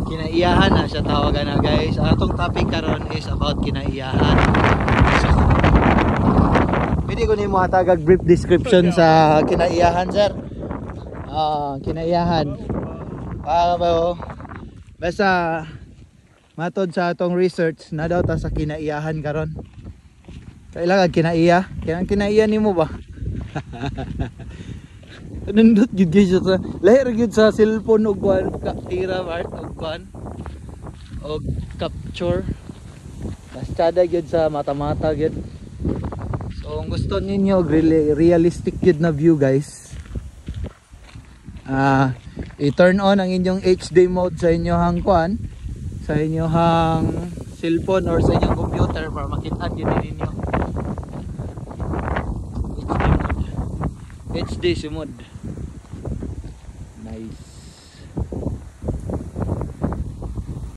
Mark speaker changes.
Speaker 1: kinaiyahan na siya tawagan na guys. Atong topic karon is about kinaiyahan. So, pwede ko nimo hatagag brief description sa kinaiyahan sir. Kinaiyahan. Basta matod sa atong research na daw ta sa kinaiyahan karon. Kailangan kinaiya. Kailangan kinaiya nimo ba? Nindot gyud guys sa lahir gyud sa cellphone og kuan tira art og kuan og capture. Basta da gyud sa mata-mata gyud. So kung gusto ninyo realistic gyud na view guys, i-turn on ang inyong HD mode sa inyong kuan, sa inyong cellphone or sa inyong computer para makita gyud ninyo. HD mode. HD si mode. Nice.